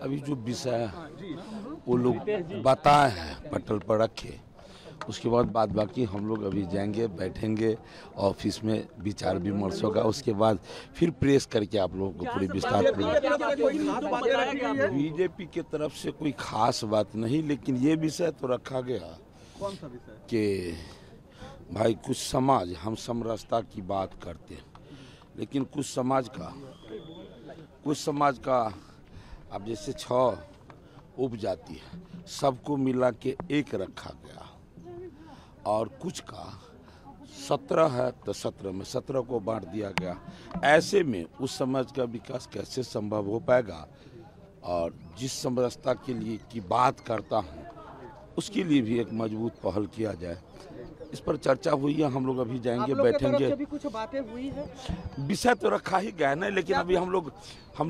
अभी जो विषय वो लोग बताए हैं पटल पर रखे, उसके बाद बाकी हम लोग अभी जाएंगे, बैठेंगे ऑफिस में, विचार विमर्श होगा, उसके बाद फिर प्रेस करके आप लोगों को पूरी विस्तार। बीजेपी के तरफ से कोई खास बात नहीं, लेकिन ये विषय तो रखा गया कि भाई कुछ समाज, हम समरसता की बात करते हैं, लेकिन कुछ समाज का अब जैसे 6 उपजाति है, सबको मिला के एक रखा गया, और कुछ का 17 है तो 17 में 17 को बांट दिया गया। ऐसे में उस समाज का विकास कैसे संभव हो पाएगा? और जिस समरसता के लिए की बात करता हूँ, उसके लिए भी एक मजबूत पहल किया जाए, इस पर चर्चा हुई है। हम लोग अभी जाएंगे, बैठेंगे, भी कुछ बातें हुई है, विषय तो रखा ही गया ना, लेकिन अभी हम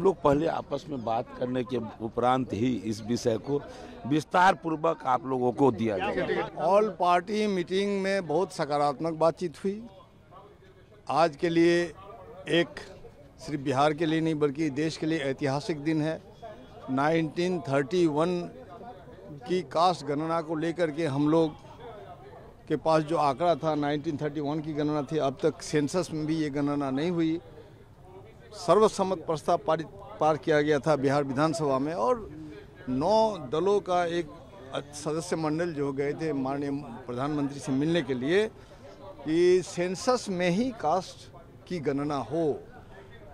लोग पहले आपस में बात करने के उपरांत ही इस विषय को विस्तार पूर्वक आप लोगों को दिया जाएगा। ऑल पार्टी मीटिंग में बहुत सकारात्मक बातचीत हुई। आज के लिए एक सिर्फ बिहार के लिए नहीं बल्कि देश के लिए ऐतिहासिक दिन है। 1931 की कास्ट गणना को लेकर के हम लोग के पास जो आंकड़ा था 1931 की गणना थी, अब तक सेंसस में भी ये गणना नहीं हुई। सर्वसम्मत प्रस्ताव पार किया गया था बिहार विधानसभा में, और 9 दलों का एक सदस्य मंडल जो गए थे माननीय प्रधानमंत्री से मिलने के लिए कि सेंसस में ही कास्ट की गणना हो।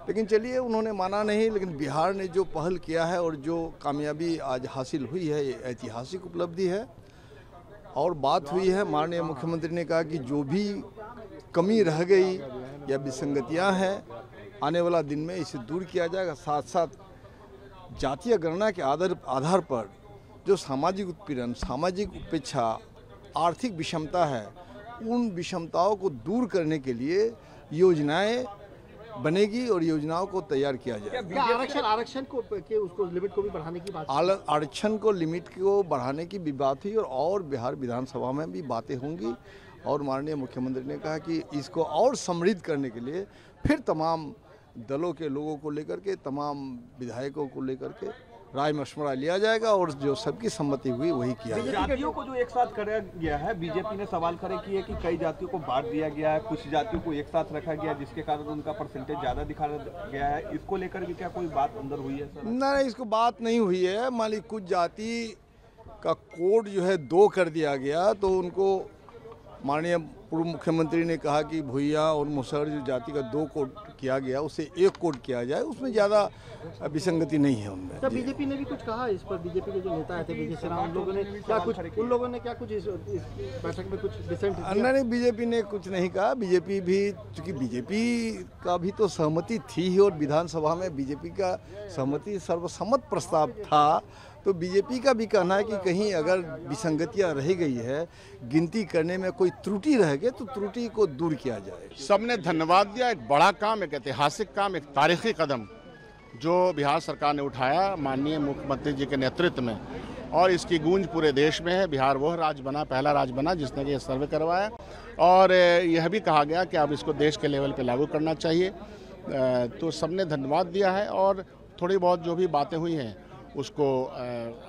लेकिन चलिए, उन्होंने माना नहीं, लेकिन बिहार ने जो पहल किया है और जो कामयाबी आज हासिल हुई है, ये ऐतिहासिक उपलब्धि है। और बात हुई है, माननीय मुख्यमंत्री ने कहा कि जो भी कमी रह गई या विसंगतियां हैं, आने वाला दिन में इसे दूर किया जाएगा। साथ साथ जातीय गणना के आधार पर जो सामाजिक उत्पीड़न, सामाजिक उपेक्षा, आर्थिक विषमता है, उन विषमताओं को दूर करने के लिए योजनाएं बनेगी और योजनाओं को तैयार किया जाएगा। आरक्षण को उसको लिमिट को भी बढ़ाने की बात, आरक्षण को लिमिट को बढ़ाने की भी बात हुई, और बिहार विधानसभा में भी बातें होंगी। और माननीय मुख्यमंत्री ने कहा कि इसको और समृद्ध करने के लिए फिर तमाम दलों के लोगों को लेकर के, तमाम विधायकों को लेकर के राय मशवरा लिया जाएगा, और जो सबकी सम्मति हुई वही किया जाएगा। जातियों को जो एक साथ कराया गया है, बीजेपी ने सवाल खड़े किए कि कई जातियों को बांट दिया गया है, कुछ जातियों को एक साथ रखा गया, जिसके कारण उनका परसेंटेज ज्यादा दिखाया गया है। इसको लेकर भी क्या कोई बात अंदर हुई है सर? नहीं, इसको बात नहीं हुई है। मान ली कुछ जाति का कोड जो है 2 कर दिया गया, तो उनको माननीय पूर्व मुख्यमंत्री ने कहा कि भुइयां और मुसहर जो जाति का 2 कोड किया गया, उसे 1 कोड किया जाए, उसमें ज़्यादा विसंगति नहीं है उनमें। तो बीजेपी ने भी कुछ कहा इस पर? बीजेपी के जो नेता थे विजय सिन्हा, उन लोगों ने क्या कुछ इस बैठक में कुछ डिसेंट? नहीं, बीजेपी ने कुछ नहीं कहा। बीजेपी भी, चूँकि बीजेपी का भी तो सहमति थी ही, और विधानसभा में बीजेपी का सहमति सर्वसम्मत प्रस्ताव था, तो बीजेपी का भी कहना है कि कहीं अगर विसंगतियां रह गई है, गिनती करने में कोई त्रुटि रह गई, तो त्रुटि को दूर किया जाए। सबने धन्यवाद दिया। एक बड़ा काम, एक ऐतिहासिक काम, एक तारीखी कदम जो बिहार सरकार ने उठाया माननीय मुख्यमंत्री जी के नेतृत्व में, और इसकी गूंज पूरे देश में है। बिहार वह राज्य बना, पहला राज्य बना जिसने ये सर्वे करवाया, और यह भी कहा गया कि अब इसको देश के लेवल पे लागू करना चाहिए। तो सबने धन्यवाद दिया है, और थोड़ी बहुत जो भी बातें हुई हैं उसको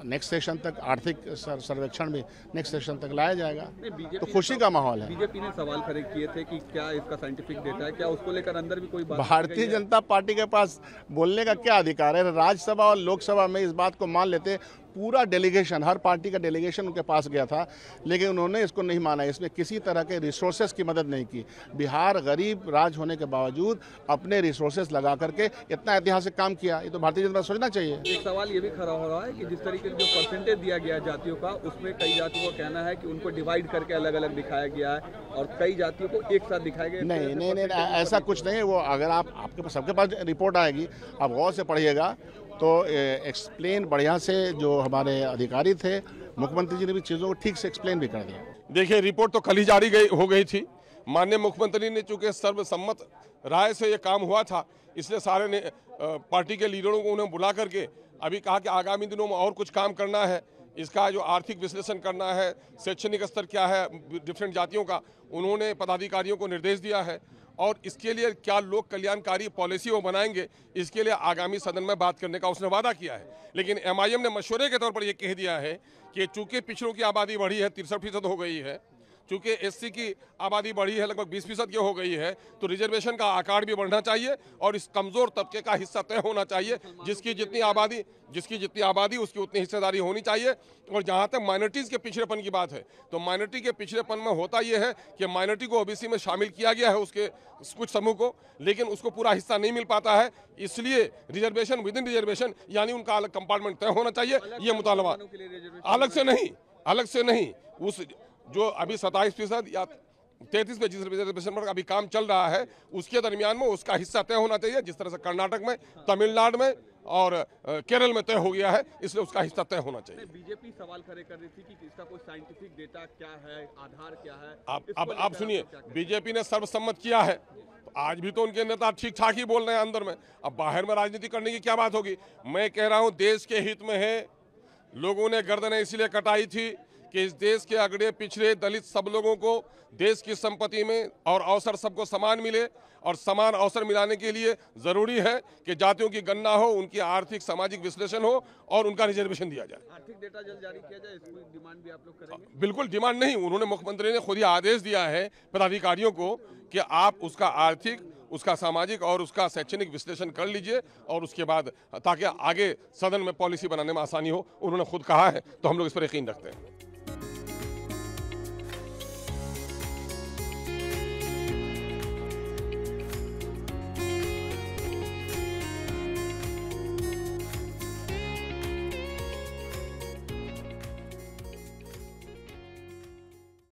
नेक्स्ट सेशन तक, आर्थिक सर्वेक्षण भी नेक्स्ट सेशन तक लाया जाएगा। तो खुशी का माहौल है। बीजेपी ने सवाल खड़े किए थे कि क्या इसका साइंटिफिक डेटा है, क्या उसको लेकर अंदर भी कोई बात? भारतीय जनता पार्टी के पास बोलने का क्या अधिकार है? राज्यसभा और लोकसभा में इस बात को मान लेते, पूरा डेलीगेशन, हर पार्टी का डेलीगेशन उनके पास गया था, लेकिन उन्होंने इसको नहीं माना। इसमें किसी तरह के रिसोर्सेज की मदद नहीं की। बिहार गरीब राज्य होने के बावजूद अपने रिसोर्सेज लगा करके इतना ऐतिहासिक काम किया, ये तो भारतीय जनता सोचना चाहिए। एक सवाल ये भी खड़ा हो रहा है कि जिस तरीके से जो परसेंटेज दिया गया जातियों का, उसमें कई जातियों का कहना है कि उनको डिवाइड करके अलग अलग दिखाया गया है, और कई जातियों को एक साथ दिखाया गया। नहीं, ऐसा कुछ नहीं है। वो अगर आपके पास, सबके पास रिपोर्ट आएगी, आप गौर से पढ़िएगा तो एक्सप्लेन बढ़िया से, जो हमारे अधिकारी थे, मुख्यमंत्री जी ने भी चीज़ों को ठीक से एक्सप्लेन भी कर दिया। देखिए, रिपोर्ट तो कल ही जारी हो गई थी। माननीय मुख्यमंत्री ने चूंकि सर्वसम्मत राय से ये काम हुआ था, इसलिए सारे ने पार्टी के लीडरों को उन्हें बुला करके अभी कहा कि आगामी दिनों में और कुछ काम करना है, इसका जो आर्थिक विश्लेषण करना है, शैक्षणिक स्तर क्या है डिफरेंट जातियों का, उन्होंने पदाधिकारियों को निर्देश दिया है। और इसके लिए क्या लोक कल्याणकारी पॉलिसी वो बनाएंगे, इसके लिए आगामी सदन में बात करने का उसने वादा किया है। लेकिन MIM ने मशवरे के तौर पर यह कह दिया है कि चूंकि पिछड़ों की आबादी बढ़ी है, 63% हो गई है, चूंकि SC की आबादी बढ़ी है, लगभग 20% की हो गई है, तो रिजर्वेशन का आकार भी बढ़ना चाहिए और इस कमजोर तबके का हिस्सा तय होना चाहिए। जिसकी जितनी आबादी उसकी उतनी हिस्सेदारी होनी चाहिए। और जहां तक माइनॉरिटीज के पिछड़ेपन की बात है, तो माइनॉरिटी के पिछड़ेपन में होता यह है कि माइनॉरिटी को OBC में शामिल किया गया है, उसके कुछ समूह को, लेकिन उसको पूरा हिस्सा नहीं मिल पाता है। इसलिए रिजर्वेशन विद इन रिजर्वेशन, यानी उनका अलग कंपार्टमेंट तय होना चाहिए। ये मुतालबा अलग से नहीं, उस जो अभी 27% या 33 जिस रिजर्वेशन पर अभी काम चल रहा है, उसके दरमियान में उसका हिस्सा तय होना चाहिए। जिस तरह से कर्नाटक में, तमिलनाडु में और केरल में तय हो गया है, इसलिए उसका हिस्सा तय होना चाहिए। बीजेपी सवाल खड़े कर रही थी कि इसका कोई साइंटिफिक डेटा क्या है, आधार क्या है। आप सुनिए, बीजेपी ने सर्वसम्मत किया है, तो आज भी तो उनके नेता ठीक ठाक ही बोल रहे हैं अंदर में। अब बाहर में राजनीति करने की क्या बात होगी। मैं कह रहा हूं देश के हित में है। लोगों ने गर्दनें इसलिए कटाई थी कि इस देश के अगड़े पिछड़े दलित सब लोगों को देश की संपत्ति में और अवसर सबको समान मिले, और समान अवसर मिलाने के लिए जरूरी है कि जातियों की गणना हो, उनकी आर्थिक सामाजिक विश्लेषण हो और उनका रिजर्वेशन दिया जाए। आर्थिक डेटा जल्द जारी किया जाए, इसकी डिमांड भी आप लोग करेंगे? बिल्कुल डिमांड नहीं, उन्होंने मुख्यमंत्री ने खुद ही आदेश दिया है पदाधिकारियों को कि आप उसका आर्थिक, उसका सामाजिक और उसका शैक्षणिक विश्लेषण कर लीजिए, और उसके बाद ताकि आगे सदन में पॉलिसी बनाने में आसानी हो। उन्होंने खुद कहा है, तो हम लोग इस पर यकीन रखते हैं।